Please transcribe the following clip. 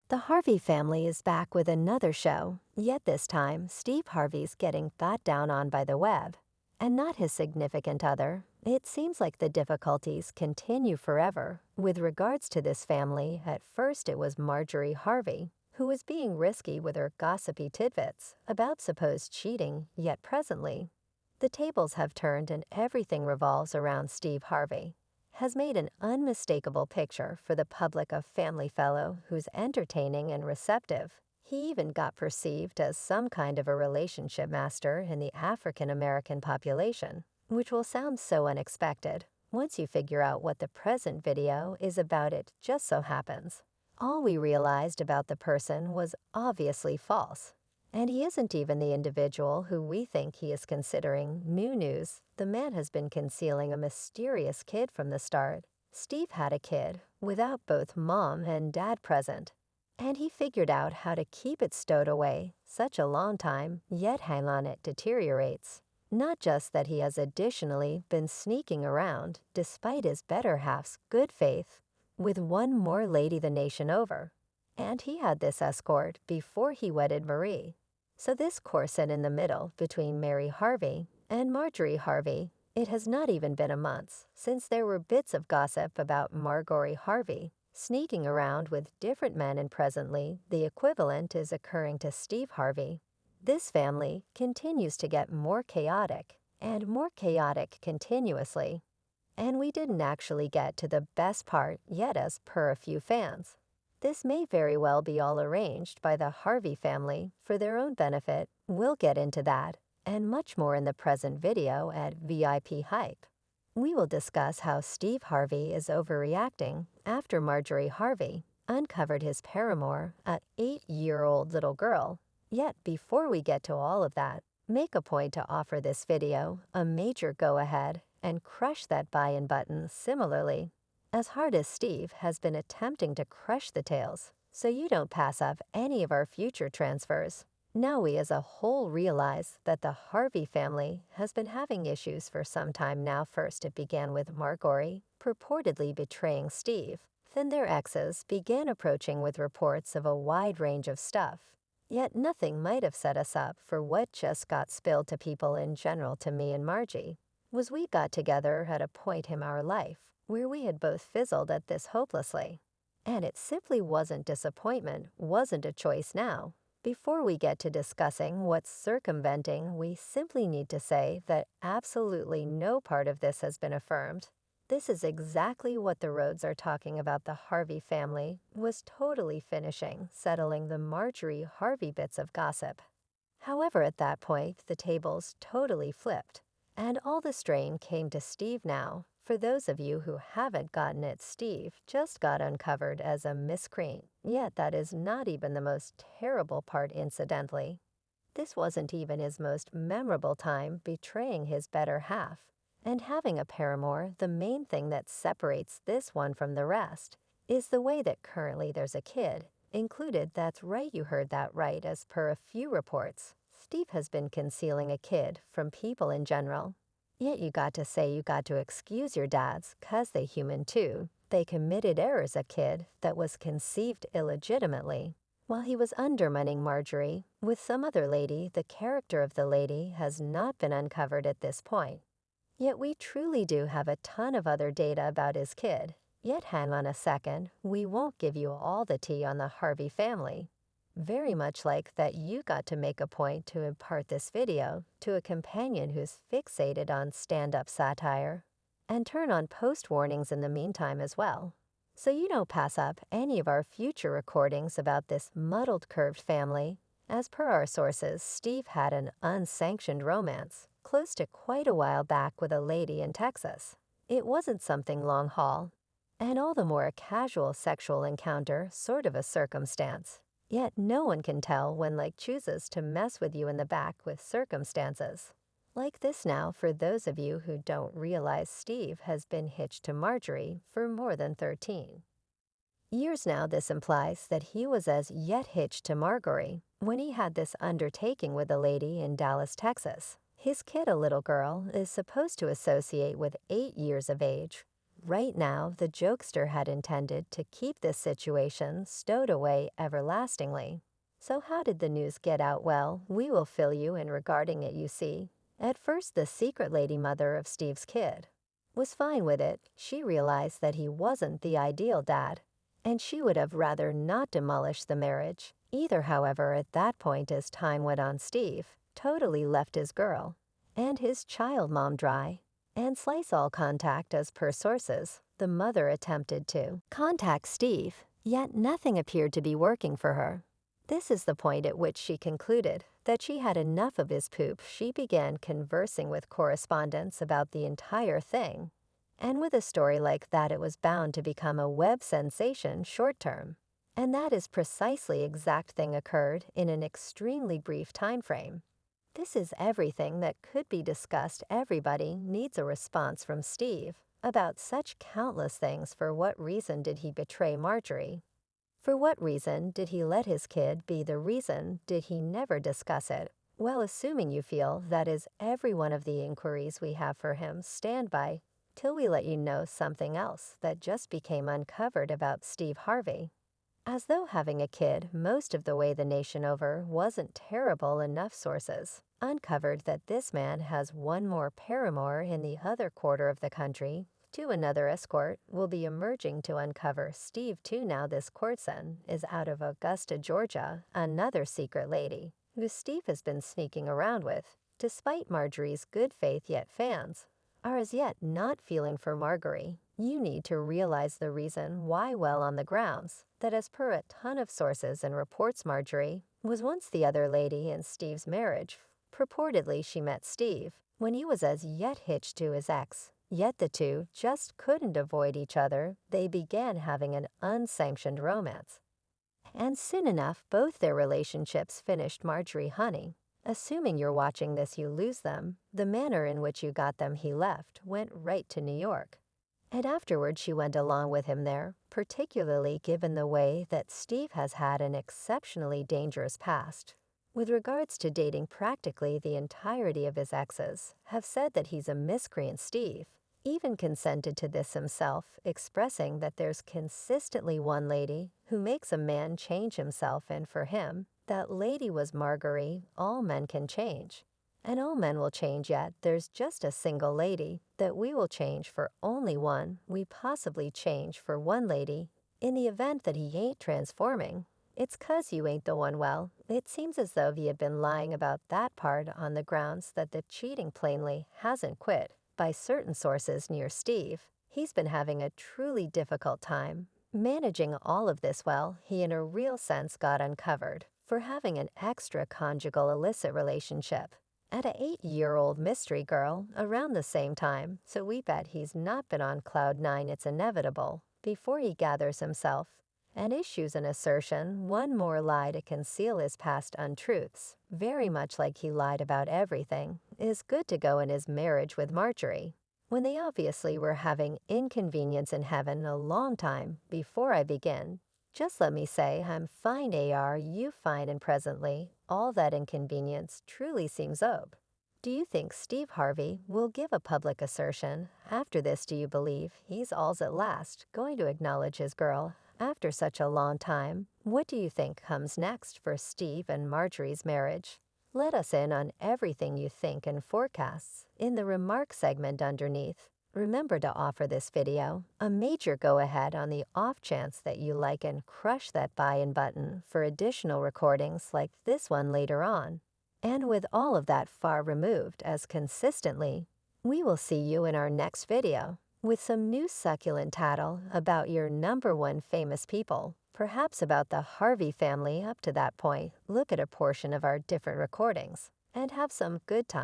The Harvey family is back with another show, yet this time Steve Harvey's getting got down on by the web. And not his significant other. It seems like the difficulties continue forever. With regards to this family, at first it was Marjorie Harvey, who was being risky with her gossipy tidbits about supposed cheating, yet presently, the tables have turned and everything revolves around Steve Harvey. Has made an unmistakable picture for the public of family fellow who's entertaining and receptive. He even got perceived as some kind of a relationship master in the African American population, which will sound so unexpected once you figure out what the present video is about. It just so happens all we realized about the person was obviously false. And he isn't even the individual who we think he is considering new news. The man has been concealing a mysterious kid from the start. Steve had a kid without both mom and dad present, and he figured out how to keep it stowed away such a long time, yet hang on it deteriorates. Not just that he has additionally been sneaking around, despite his better half's good faith, with one more lady the nation over. And he had this escort before he wedded Marie. So this corset in the middle between Mary Harvey and Marjorie Harvey, it has not even been a month since there were bits of gossip about Marjorie Harvey sneaking around with different men, and presently the equivalent is occurring to Steve Harvey. This family continues to get more chaotic and more chaotic continuously. And we didn't actually get to the best part yet, as per a few fans. This may very well be all arranged by the Harvey family for their own benefit. We'll get into that and much more in the present video at VIP Hype. We will discuss how Steve Harvey is overreacting after Marjorie Harvey uncovered his paramour, an 8-year-old little girl. Yet before we get to all of that, make a point to offer this video a major go-ahead and crush that buy-in button similarly, as hard as Steve has been attempting to crush the tails, so you don't pass up any of our future transfers. Now we as a whole realize that the Harvey family has been having issues for some time now. First it began with Marjorie purportedly betraying Steve, then their exes began approaching with reports of a wide range of stuff. Yet nothing might have set us up for what just got spilled to people in general. To me and Margie, was we got together at a point in our life where we had both fizzled at this hopelessly. And it simply wasn't disappointment, wasn't a choice now. Before we get to discussing what's circumventing, we simply need to say that absolutely no part of this has been affirmed. This is exactly what the roads are talking about. The Harvey family was totally finishing, settling the Marjorie Harvey bits of gossip. However, at that point, the tables totally flipped, and all the strain came to Steve now. For those of you who haven't gotten it, Steve just got uncovered as a miscreant. Yet that is not even the most terrible part, incidentally. This wasn't even his most memorable time betraying his better half. And having a paramour, the main thing that separates this one from the rest is the way that currently there's a kid included. That's right, you heard that right. As per a few reports, Steve has been concealing a kid from people in general. Yet you got to excuse your dads, 'cause they human too. They committed errors. A kid that was conceived illegitimately while he was undermining Marjorie with some other lady. The character of the lady has not been uncovered at this point. Yet we truly do have a ton of other data about his kid. Yet hang on a second, we won't give you all the tea on the Harvey family. Very much like that, you got to make a point to impart this video to a companion who's fixated on stand-up satire, and turn on post warnings in the meantime as well, so you don't pass up any of our future recordings about this muddled curved family. As per our sources, Steve had an unsanctioned romance close to quite a while back with a lady in Texas. It wasn't something long haul, and all the more a casual sexual encounter, sort of a circumstance. Yet no one can tell when chooses to mess with you in the back with circumstances like this. Now, for those of you who don't realize, Steve has been hitched to Marjorie for more than 13 years now. This implies that he was as yet hitched to Marjorie when he had this undertaking with a lady in Dallas, Texas. His kid, a little girl, is supposed to associate with 8 years of age. right now the jokester had intended to keep this situation stowed away everlastingly. So how did the news get out? Well, we will fill you in regarding it, you see. At first, the secret lady mother of Steve's kid was fine with it. She realized that he wasn't the ideal dad, and she would have rather not demolished the marriage either. However, at that point, as time went on, Steve totally left his girl and his child mom dry and slice all contact. As per sources, the mother attempted to contact Steve, yet nothing appeared to be working for her. This is the point at which she concluded that she had enough of his poop. She began conversing with correspondents about the entire thing. And with a story like that, it was bound to become a web sensation short term. And that is precisely exact thing occurred in an extremely brief time frame. This is everything that could be discussed. Everybody needs a response from Steve about such countless things. For what reason did he betray Marjorie? For what reason did he let his kid be the reason? Did he never discuss it? Well, assuming you feel that is every one of the inquiries we have for him, stand by till we let you know something else that just became uncovered about Steve Harvey. As though having a kid most of the way the nation over wasn't terrible enough, sources uncovered that this man has one more paramour in the other quarter of the country. To another escort will be emerging to uncover Steve too. Now this courtesan is out of Augusta, Georgia, another secret lady who Steve has been sneaking around with. Despite Marjorie's good faith, yet fans are as yet not feeling for Marjorie. You need to realize the reason why, well, on the grounds that as per a ton of sources and reports, Marjorie was once the other lady in Steve's marriage. Purportedly, she met Steve when he was as yet hitched to his ex. Yet the two just couldn't avoid each other. They began having an unsanctioned romance. And soon enough, both their relationships finished. Marjorie, honey, assuming you're watching this, you lose them. The manner in which you got them, he left, went right to New York. And afterward she went along with him there, particularly given the way that Steve has had an exceptionally dangerous past. With regards to dating, practically the entirety of his exes have said that he's a miscreant. Steve even consented to this himself, expressing that there's consistently one lady who makes a man change himself, and for him, that lady was Marjorie. All men can change, and all men will change, yet there's just a single lady that we will change for. Only one. We possibly change for one lady. In the event that he ain't transforming, it's 'cause you ain't the one. Well, it seems as though he had been lying about that part on the grounds that the cheating plainly hasn't quit. By certain sources near Steve, he's been having a truly difficult time managing all of this. Well, he in a real sense got uncovered for having an extra-conjugal illicit relationship at a 8-year-old mystery girl around the same time, so we bet he's not been on cloud nine. It's inevitable before he gathers himself and issues an assertion, one more lie to conceal his past untruths, very much like he lied about everything is good to go in his marriage with Marjorie, when they obviously were having inconvenience in heaven a long time before I begin. Just let me say I'm fine, AR, you fine, and presently all that inconvenience truly seems over. Do you think Steve Harvey will give a public assertion after this? Do you believe he's all's at last going to acknowledge his girl after such a long time? What do you think comes next for Steve and Marjorie's marriage? Let us in on everything you think and forecasts in the remarks segment underneath. Remember to offer this video a major go-ahead on the off chance that you like and crush that buy-in button for additional recordings like this one later on. And with all of that far removed as consistently, we will see you in our next video with some new succulent tattle about your #1 famous people, perhaps about the Harvey family. Up to that point, look at a portion of our different recordings and have some good time.